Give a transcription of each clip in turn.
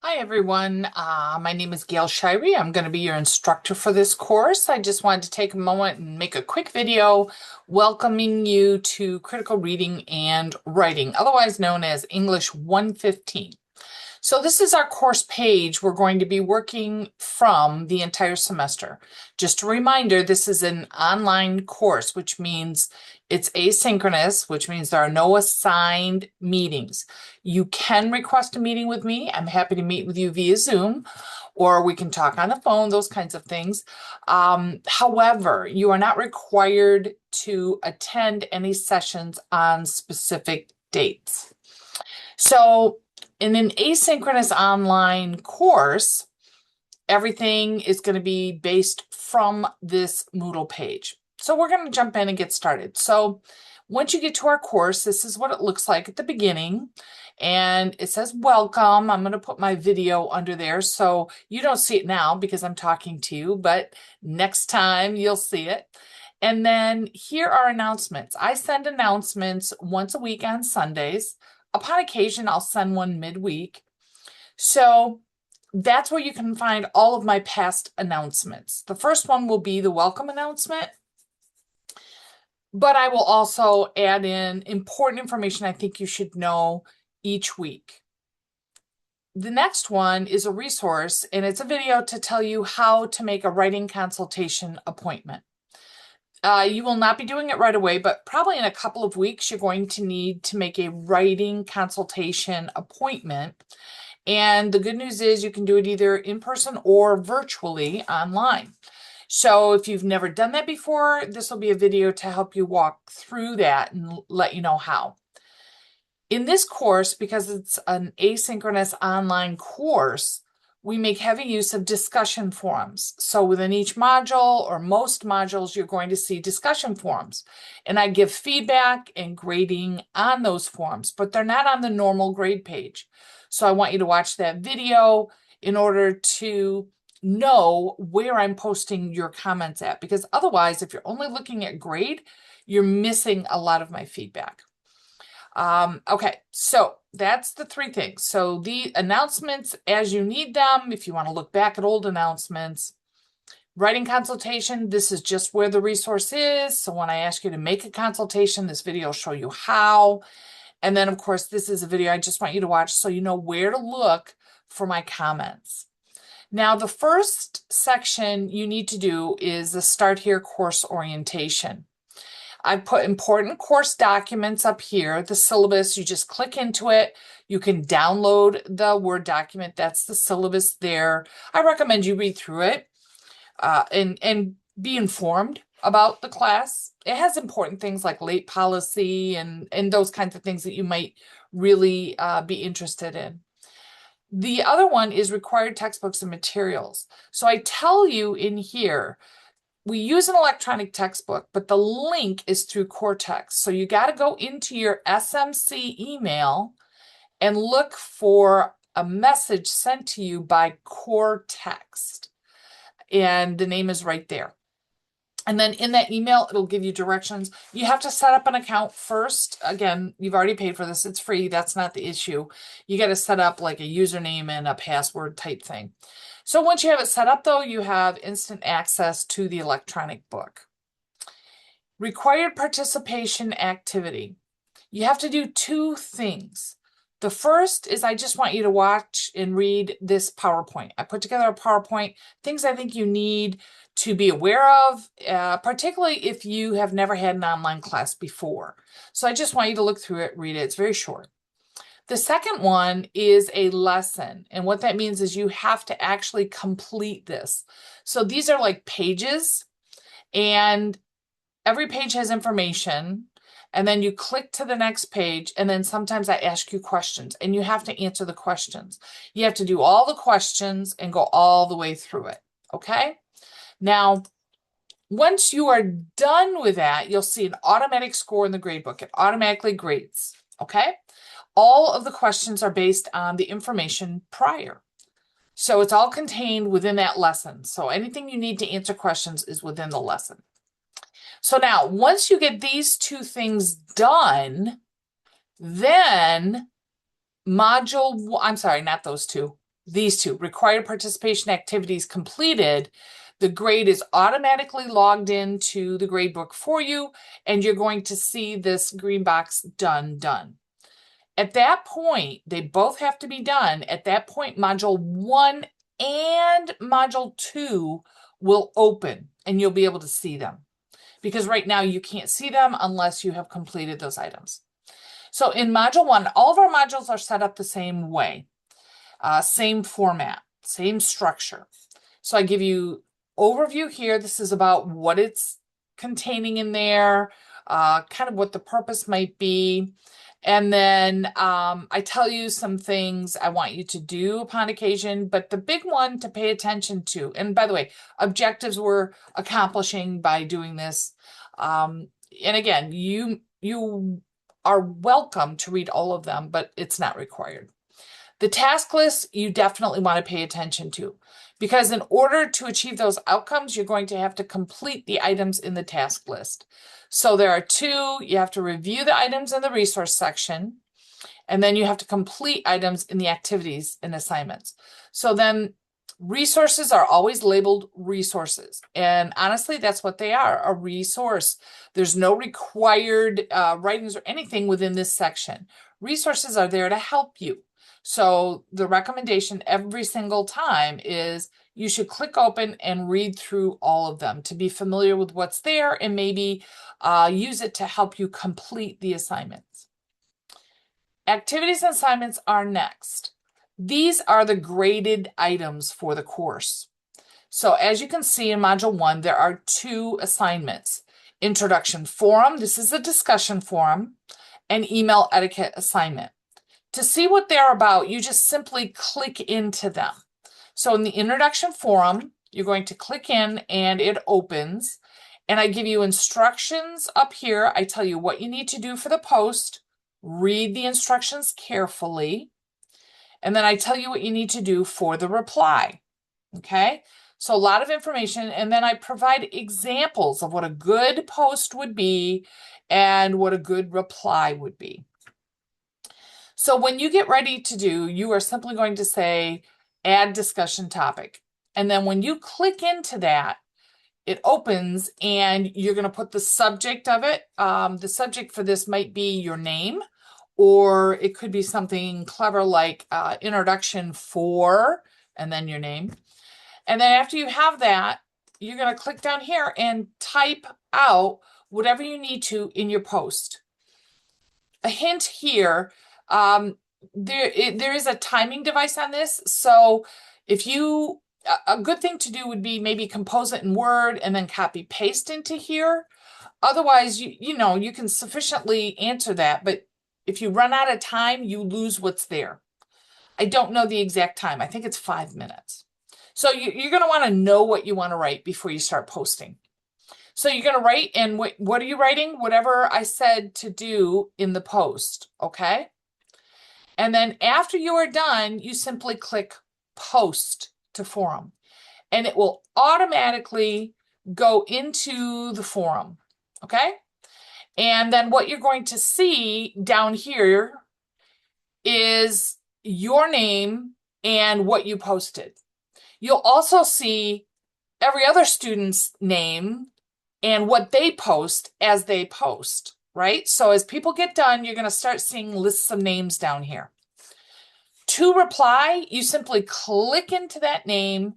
Hi everyone, my name is Gail Shirey. I'm going to be your instructor for this course. I just wanted to take a moment and make a quick video welcoming you to Critical Reading and Writing, otherwise known as English 115. So this is our course page we're going to be working from the entire semester. Just a reminder, this is an online course, which means it's asynchronous, which means there are no assigned meetings. You can request a meeting with me. I'm happy to meet with you via Zoom, or we can talk on the phone, those kinds of things. However, you are not required to attend any sessions on specific dates. So in an asynchronous online course, everything is going to be based from this Moodle page. So we're going to jump in and get started. So once you get to our course, this is what it looks like at the beginning. And it says welcome. I'm going to put my video under there so you don't see it now because I'm talking to you, but next time you'll see it. And then here are announcements. I send announcements once a week on Sundays. Upon occasion, I'll send one midweek. So that's where you can find all of my past announcements. The first one will be the welcome announcement, but I will also add in important information I think you should know each week. The next one is a resource, and it's a video to tell you how to make a writing consultation appointment. You will not be doing it right away, but probably in a couple of weeks, you're going to need to make a writing consultation appointment. And the good news is you can do it either in person or virtually online. So if you've never done that before, this will be a video to help you walk through that and let you know how. In this course, because it's an asynchronous online course, we make heavy use of discussion forums. So within each module or most modules, you're going to see discussion forums. And I give feedback and grading on those forums, but they're not on the normal grade page. So I want you to watch that video in order to know where I'm posting your comments at, because otherwise, if you're only looking at grade, you're missing a lot of my feedback. Okay, so that's the three things. So the announcements as you need them, if you want to look back at old announcements. Writing consultation, this is just where the resource is. So when I ask you to make a consultation, this video will show you how. And then, of course, this is a video I just want you to watch so you know where to look for my comments. Now, the first section you need to do is the Start Here course orientation. I put important course documents up here, the syllabus. You just click into it. You can download the Word document. That's the syllabus there. I recommend you read through it and be informed about the class. It has important things like late policy and those kinds of things that you might really be interested in. The other one is required textbooks and materials. So I tell you in here, we use an electronic textbook, but the link is through Cortex. So you got to go into your SMC email and look for a message sent to you by Cortex. And the name is right there. And then in that email, it'll give you directions. You have to set up an account first. Again, you've already paid for this. It's free. That's not the issue. You got to set up like a username and a password type thing. So once you have it set up, though, you have instant access to the electronic book. Required participation activity. You have to do two things. The first is I just want you to watch and read this PowerPoint. I put together a PowerPoint, things I think you need to be aware of, particularly if you have never had an online class before. So I just want you to look through it, read it. It's very short. The second one is a lesson. And what that means is you have to actually complete this. So these are like pages, and every page has information. And then you click to the next page, and then sometimes I ask you questions, and you have to answer the questions. You have to do all the questions and go all the way through it, okay? Now, once you are done with that, you'll see an automatic score in the gradebook. It automatically grades, okay? All of the questions are based on the information prior. So it's all contained within that lesson. So anything you need to answer questions is within the lesson. So now, once you get these two things done, then I'm sorry, not those two. these two, required participation activities completed, the grade is automatically logged into the gradebook for you, and you're going to see this green box done. At that point, they both have to be done. At that point, Module 1 and Module 2 will open, and you'll be able to see them. Because right now you can't see them unless you have completed those items. So in Module 1, all of our modules are set up the same way. Same format, same structure. So I give you overview here. This is about what it's containing in there, kind of what the purpose might be. And then I tell you some things I want you to do upon occasion, but the big one to pay attention to, and by the way, objectives we're accomplishing by doing this. And again, you are welcome to read all of them, but it's not required. The task list you definitely want to pay attention to, because in order to achieve those outcomes, you're going to have to complete the items in the task list. So there are two. You have to review the items in the resource section, and then you have to complete items in the activities and assignments. So then resources are always labeled resources. And honestly, that's what they are, a resource. There's no required writings or anything within this section. Resources are there to help you. So the recommendation every single time is you should click open and read through all of them to be familiar with what's there and maybe use it to help you complete the assignments. Activities and assignments are next. These are the graded items for the course. So as you can see in Module 1, there are two assignments. Introduction forum, this is a discussion forum, and email etiquette assignment. To see what they're about, you just simply click into them. So in the introduction forum, you're going to click in and it opens. And I give you instructions up here. I tell you what you need to do for the post. Read the instructions carefully. And then I tell you what you need to do for the reply. Okay? So a lot of information. And then I provide examples of what a good post would be and what a good reply would be. So when you get ready to do, you are simply going to say, add discussion topic. And then when you click into that, it opens and you're going to put the subject of it. The subject for this might be your name, or it could be something clever like introduction for, and then your name. And then after you have that, you're going to click down here and type out whatever you need to in your post. A hint here, there is a timing device on this. So if you, a good thing to do would be maybe compose it in Word and then copy paste into here. Otherwise, you can sufficiently answer that, but if you run out of time, you lose what's there. I don't know the exact time. I think it's 5 minutes. So you're going to want to know what you want to write before you start posting. So you're going to write, and what are you writing? Whatever I said to do in the post, okay? And then after you are done, you simply click post to forum, and it will automatically go into the forum, okay? And then what you're going to see down here is your name and what you posted. You'll also see every other student's name and what they post as they post, right? So as people get done, you're going to start seeing lists of names down here. To reply, you simply click into that name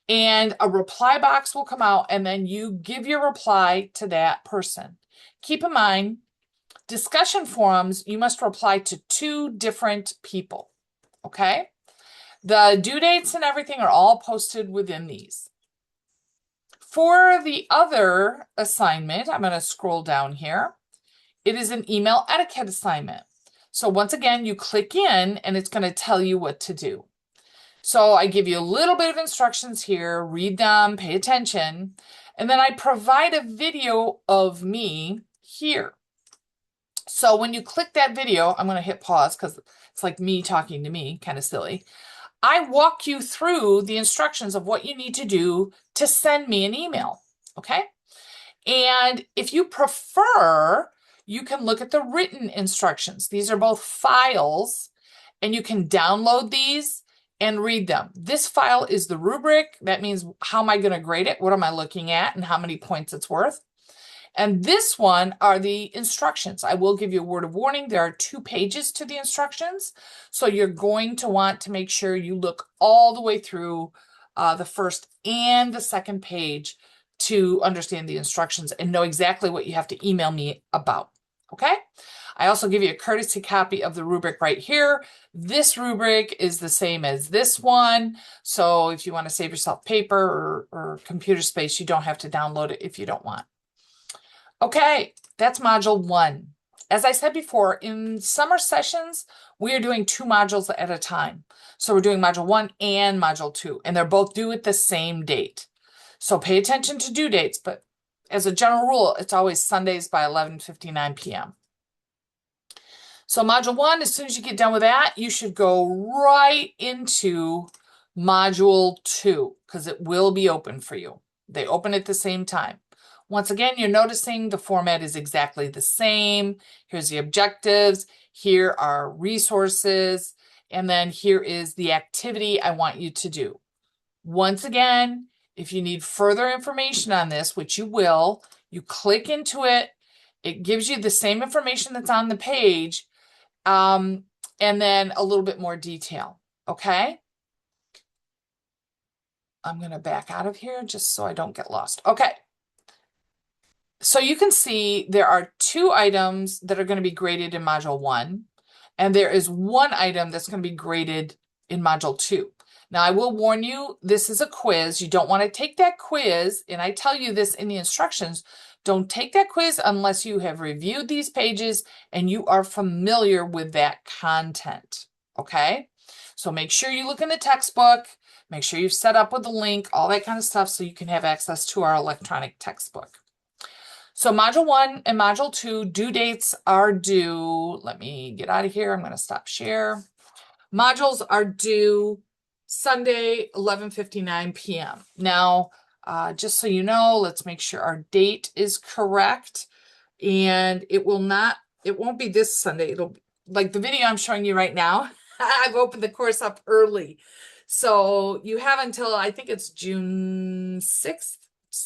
and a reply box will come out, and then you give your reply to that person. Keep in mind, discussion forums, you must reply to 2 different people, okay? The due dates and everything are all posted within these. For the other assignment, I'm going to scroll down here. It is an email etiquette assignment. So once again, you click in and it's going to tell you what to do. So I give you a little bit of instructions here, read them, pay attention, and then I provide a video of me here. So when you click that video, I'm going to hit pause because it's like me talking to me, kind of silly. I walk you through the instructions of what you need to do to send me an email, okay? And if you prefer, you can look at the written instructions. These are both files, and you can download these and read them. This file is the rubric. That means how am I going to grade it? What am I looking at and how many points it's worth? And this one are the instructions. I will give you a word of warning. There are 2 pages to the instructions. So you're going to want to make sure you look all the way through the first and the second page to understand the instructions and know exactly what you have to email me about. Okay? I also give you a courtesy copy of the rubric right here. This rubric is the same as this one. So if you want to save yourself paper or computer space, you don't have to download it if you don't want. Okay, that's module 1. As I said before, in summer sessions, we are doing 2 modules at a time. So we're doing module 1 and module 2, and they're both due at the same date. So pay attention to due dates, but as a general rule, it's always Sundays by 11:59 p.m. So module 1, as soon as you get done with that, you should go right into module 2 because it will be open for you. They open at the same time. Once again, you're noticing the format is exactly the same. Here's the objectives. Here are resources. And then here is the activity I want you to do. Once again, if you need further information on this, which you will, you click into it. It gives you the same information that's on the page, and then a little bit more detail. Okay? I'm going to back out of here just so I don't get lost. Okay. So you can see there are 2 items that are going to be graded in module 1, and there is 1 item that's going to be graded in module 2. Now, I will warn you, this is a quiz. You don't want to take that quiz, and I tell you this in the instructions, don't take that quiz unless you have reviewed these pages and you are familiar with that content, okay? So make sure you look in the textbook, make sure you've set up with the link, all that kind of stuff so you can have access to our electronic textbook. So module 1 and module 2 due dates are due. Let me get out of here. I'm going to stop share. Modules are due Sunday, 11:59 p.m. Now, just so you know, let's make sure our date is correct. And it won't be this Sunday. It'll be like the video I'm showing you right now. I've opened the course up early. So you have until, I think it's June 6th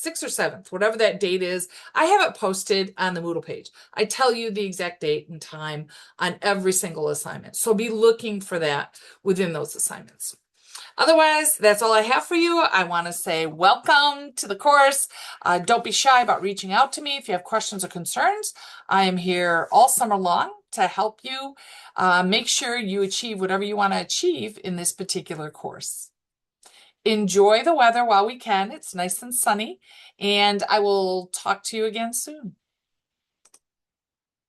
or 7th, whatever that date is. I have it posted on the Moodle page. I tell you the exact date and time on every single assignment. So be looking for that within those assignments. Otherwise, that's all I have for you. I want to say welcome to the course. Don't be shy about reaching out to me if you have questions or concerns. I am here all summer long to help you make sure you achieve whatever you want to achieve in this particular course. Enjoy the weather while we can. It's nice and sunny, and I will talk to you again soon.